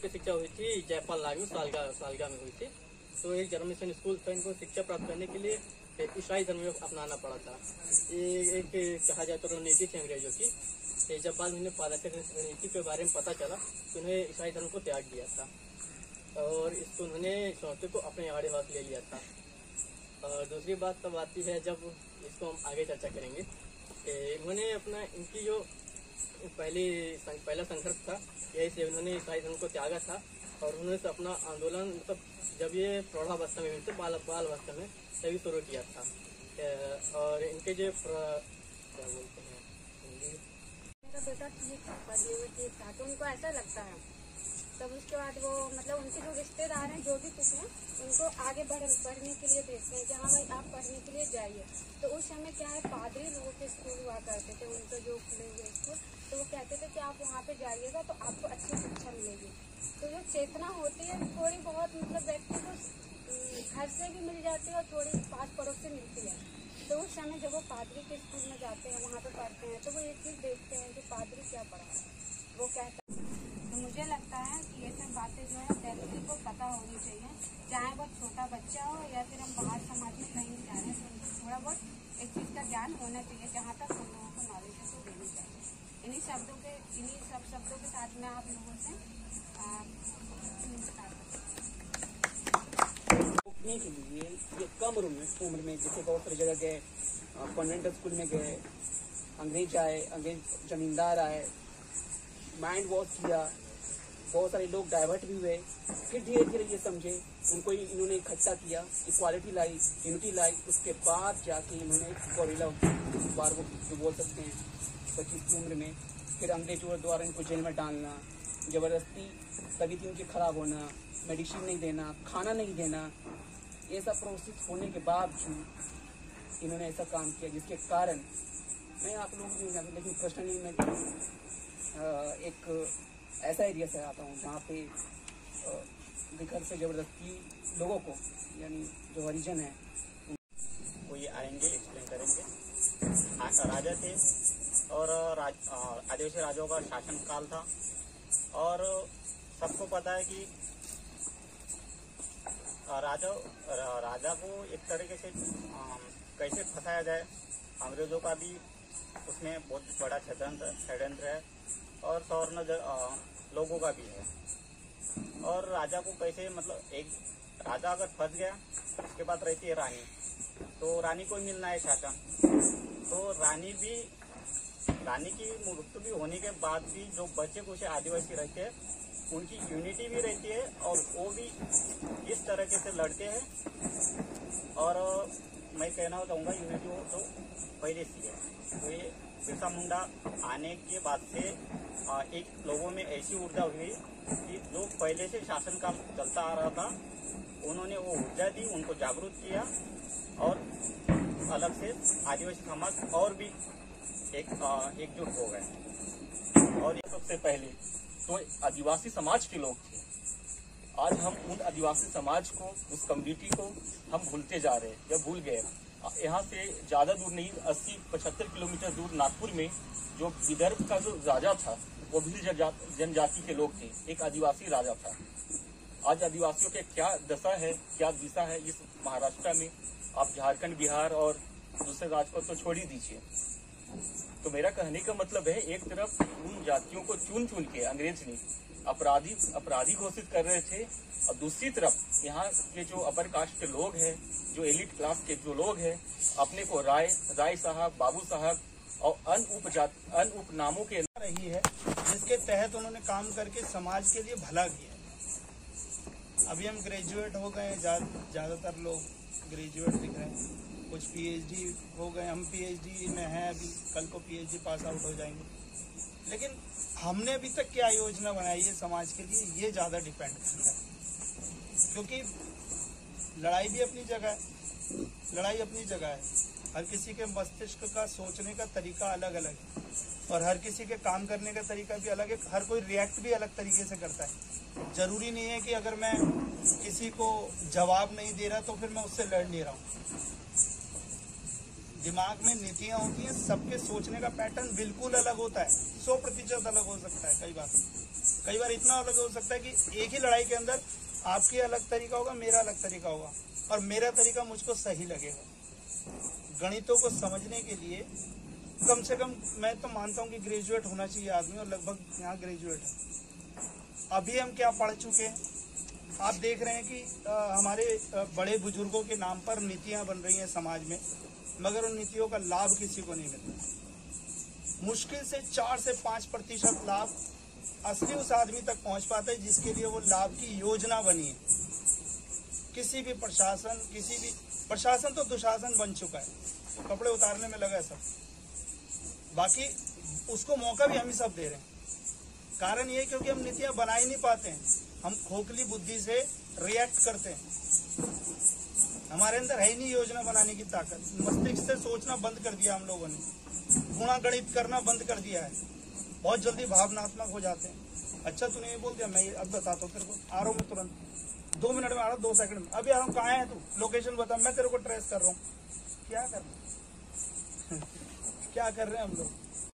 मुख्य शिक्षा हुई थी जयपाल लागू सालगा में हुई थी। तो एक जर्मन मिशन स्कूल था, इनको शिक्षा प्राप्त करने के लिए ईसाई धर्म में अपनाना पड़ा था। ये एक कहा जाए तो रणनीति थी अंग्रेजों की। जब बाद में उन्हें पारदर्शक रणनीति के बारे में पता चला तो उन्हें ईसाई धर्म को त्याग दिया था और इसको उन्होंने सौते को अपने आड़ेवास ले लिया था। और दूसरी बात तब आती है जब इसको हम आगे चर्चा करेंगे। इन्होंने अपना इनकी जो पहला संघर्ष था, यही से उन्होंने ईसाई धर्म को त्यागा था और उन्होंने अपना आंदोलन मतलब जब ये प्रौढ़ावस्था में थे, बाल अवस्था में तभी शुरू किया था। और इनके जो क्या बोलते हैं, मेरा बेटा ठीक पढ़ने में ठीक था, तो उनको ऐसा लगता है। तब उसके बाद वो मतलब उनके जो रिश्तेदार हैं जो भी कुछ हैं उनको आगे पढ़ने के लिए भेजते हैं कि हाँ भाई आप पढ़ने के लिए जाइए। तो उस समय क्या है, पादरी लोगों के स्कूल हुआ करते थे, उनका जो खुले हुए स्कूल, तो वो कहते थे कि आप वहाँ पे जाइएगा तो आपको अच्छी शिक्षा मिलेगी। तो जो चेतना होती है थोड़ी बहुत मतलब व्यक्ति को घर से भी मिल जाती है और थोड़ी पास पड़ोस से मिलती है। तो उस समय जब वो पादरी के स्कूल में जाते हैं, वहाँ पे पढ़ते हैं, तो वो एक चीज़ देखते हैं कि पादरी क्या पढ़ा है, वो कहता है। तो मुझे लगता है कि ये सब बातें जो है व्यक्ति को पता होनी चाहिए, चाहे वो छोटा बच्चा हो या फिर हम बाहर समाज में कहीं भी जा रहे हैं, तो उनको थोड़ा बहुत एक चीज़ का ज्ञान होना चाहिए, जहाँ तक हम लोगों को नॉलेज है तो देनी चाहिए। इन्हीं सब शब्दों के साथ में आप लोगों से रोकने के लिए ये कम उम्र में जैसे बहुत सारी जगह गए, कॉन्वेंट स्कूल में गए, अंग्रेज आए, अंग्रेज जमींदार आए, माइंड वॉश किया, बहुत सारे लोग डाइवर्ट भी हुए। फिर धीरे धीरे ये समझे, उनको इन्होंने इकट्ठा किया, इक्वालिटी लाई, यूनिटी लाई। उसके बाद जाके इन्होंने गोरिल्ला वार को जो बोल सकते हैं 25 की उम्र में, फिर अंग्रेजों द्वारा इनको जेल में डालना, जबरदस्ती तबीयत उनकी खराब होना, मेडिसिन नहीं देना, खाना नहीं देना, ये सब प्रोसेस होने के बावजूद इन्होंने ऐसा काम किया जिसके कारण मैं आप लोगों को नहीं जानता, लेकिन पर्सनली मैं एक ऐसा एरिया से आता हूँ जहाँ पे घर से जबरदस्ती लोगों को, यानी जो हरिजन है वो ये आएंगे, एक्सप्लेन करेंगे। राजा थे और आदिवासी राजाओं का शासन काल था और सबको पता है कि राजा को एक तरीके से कैसे फंसाया जाए। अंग्रेजों का भी उसमें बहुत बड़ा षड्यंत्र है और सौर्ण लोगों का भी है। और राजा को कैसे मतलब एक राजा अगर फंस गया, उसके बाद रहती है रानी, तो रानी को मिलना है शासन। तो रानी की मृत्यु भी होने के बाद भी जो बच्चे कुछ आदिवासी रहते हैं उनकी यूनिटी भी रहती है और वो भी इस तरीके से लड़ते हैं। और मैं कहना चाहूँगा यूनिटी हो तो पहले से है। तो ये बिरसा मुंडा आने के बाद से एक लोगों में ऐसी ऊर्जा हुई कि जो पहले से शासन काल चलता आ रहा था, उन्होंने वो ऊर्जा दी, उनको जागरूक किया और अलग से आदिवासी समाज और भी एकजुट हो गए। और ये सबसे पहले तो आदिवासी समाज के लोग थे। आज हम उन आदिवासी समाज को, उस कम्युनिटी को हम भूलते जा रहे हैं या भूल गए। यहाँ से ज्यादा दूर नहीं, 80-75 किलोमीटर दूर नागपुर में जो विदर्भ का जो राजा था वो भी जनजाति के लोग थे, एक आदिवासी राजा था। आज आदिवासियों के क्या दशा है, क्या दिशा है इस महाराष्ट्र में, आप झारखंड, बिहार और दूसरे राज्य को तो छोड़ ही दीजिए। तो मेरा कहने का मतलब है, एक तरफ उन जातियों को चुन चुन के अंग्रेज ने अपराधी घोषित कर रहे थे और दूसरी तरफ यहाँ के जो अपर कास्ट के लोग हैं, जो एलिट क्लास के जो लोग हैं, अपने को राय साहब, बाबू साहब और अन्य उपनामों के रही है, जिसके तहत उन्होंने काम करके समाज के लिए भला किया। अभी हम ग्रेजुएट हो गए, ज्यादातर लोग ग्रेजुएट दिख रहे हैं, कुछ पीएचडी हो गए, हम पीएचडी में हैं, अभी कल को पीएचडी पास आउट हो जाएंगे। लेकिन हमने अभी तक क्या योजना बनाई है समाज के लिए, ये ज़्यादा डिपेंड करता है। क्योंकि लड़ाई भी अपनी जगह है, लड़ाई अपनी जगह है। हर किसी के मस्तिष्क का सोचने का तरीका अलग अलग है और हर किसी के काम करने का तरीका भी अलग है। हर कोई रिएक्ट भी अलग तरीके से करता है। जरूरी नहीं है कि अगर मैं किसी को जवाब नहीं दे रहा तो फिर मैं उससे लड़ नहीं रहा हूँ। दिमाग में नीतियाँ होती हैं, सबके सोचने का पैटर्न बिल्कुल अलग होता है, 100% अलग हो सकता है कई बार। कई बार इतना अलग हो सकता है कि एक ही लड़ाई के अंदर आपकी अलग तरीका होगा, मेरा अलग तरीका होगा, और मेरा तरीका मुझको सही लगेगा। गणितों को समझने के लिए कम से कम मैं तो मानता हूँ कि ग्रेजुएट होना चाहिए आदमी, और लगभग यहाँ ग्रेजुएट है। अभी हम क्या पढ़ चुके हैं, आप देख रहे हैं कि हमारे बड़े बुजुर्गों के नाम पर नीतियाँ बन रही हैं समाज में, मगर उन नीतियों का लाभ किसी को नहीं मिलता। मुश्किल से 4 से 5% लाभ असली उस आदमी तक पहुंच पाता है जिसके लिए वो लाभ की योजना बनी है। किसी भी प्रशासन तो दुशासन बन चुका है, तो कपड़े उतारने में लगा है सब, बाकी उसको मौका भी हम ही सब दे रहे हैं। कारण ये क्योंकि हम नीतियां बना ही नहीं पाते हैं, हम खोखली बुद्धि से रिएक्ट करते हैं। हमारे अंदर है ही नहीं योजना बनाने की ताकत, मस्तिष्क से सोचना बंद कर दिया हम लोगों ने, गुणा गणित करना बंद कर दिया है, बहुत जल्दी भावनात्मक हो जाते हैं। अच्छा तूने ये बोल दिया, मैं अब बताता हूँ तेरे को, आ रहा हूँ मैं तुरंत, 2 मिनट में आ रहा हूँ, 2 सेकंड में, अभी आ रहा हूँ, कहाँ है तू, लोकेशन बता, मैं तेरे को ट्रेस कर रहा हूँ। क्या कर रहे हैं क्या कर रहे हैं हम लोग।